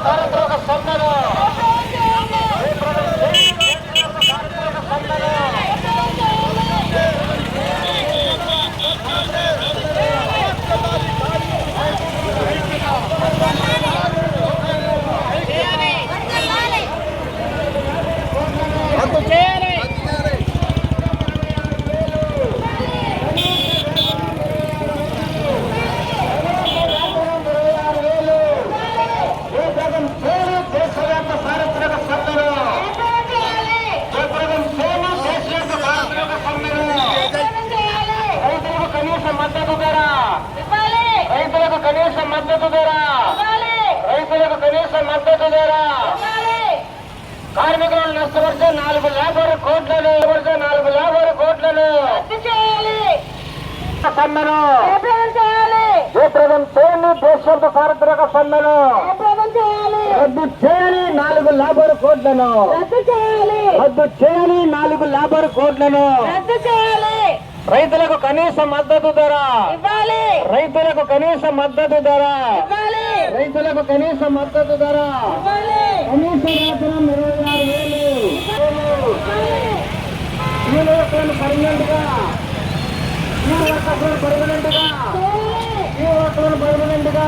సారథులకు స్పందన రద్దు చేయాలి. దేశవ్యాప్త సారథులకు స్పందన రైతులకు కనీస మద్దతు ధర, రైతులకు కనీస మద్దతు ధర, రైతులకు కనీస మద్దతు ధర, కార్మికులను నష్టపరిచే 4 లేబర్ కోట్లను 4 లేబర్ కోట్లను సమ్మెను జయప్రదం చేయండి. దేశవ్యాప్త సారథులకు సమ్మెను రద్దు చేయాలి. 4 లేబర్ కోట్లను రద్దు చేయాలి. 4 లేబర్ కోట్లను రద్దు చేయాలి. రైతులకు కనీస మద్దతు ధర ఇవ్వాలి. రైతులకు కనీస మద్దతు ధర ఇవ్వాలి. రైతులకు కనీస మద్దతు ధర ఇవ్వాలి. కనీస వేతనం 26,000 పర్మనెంట్ గా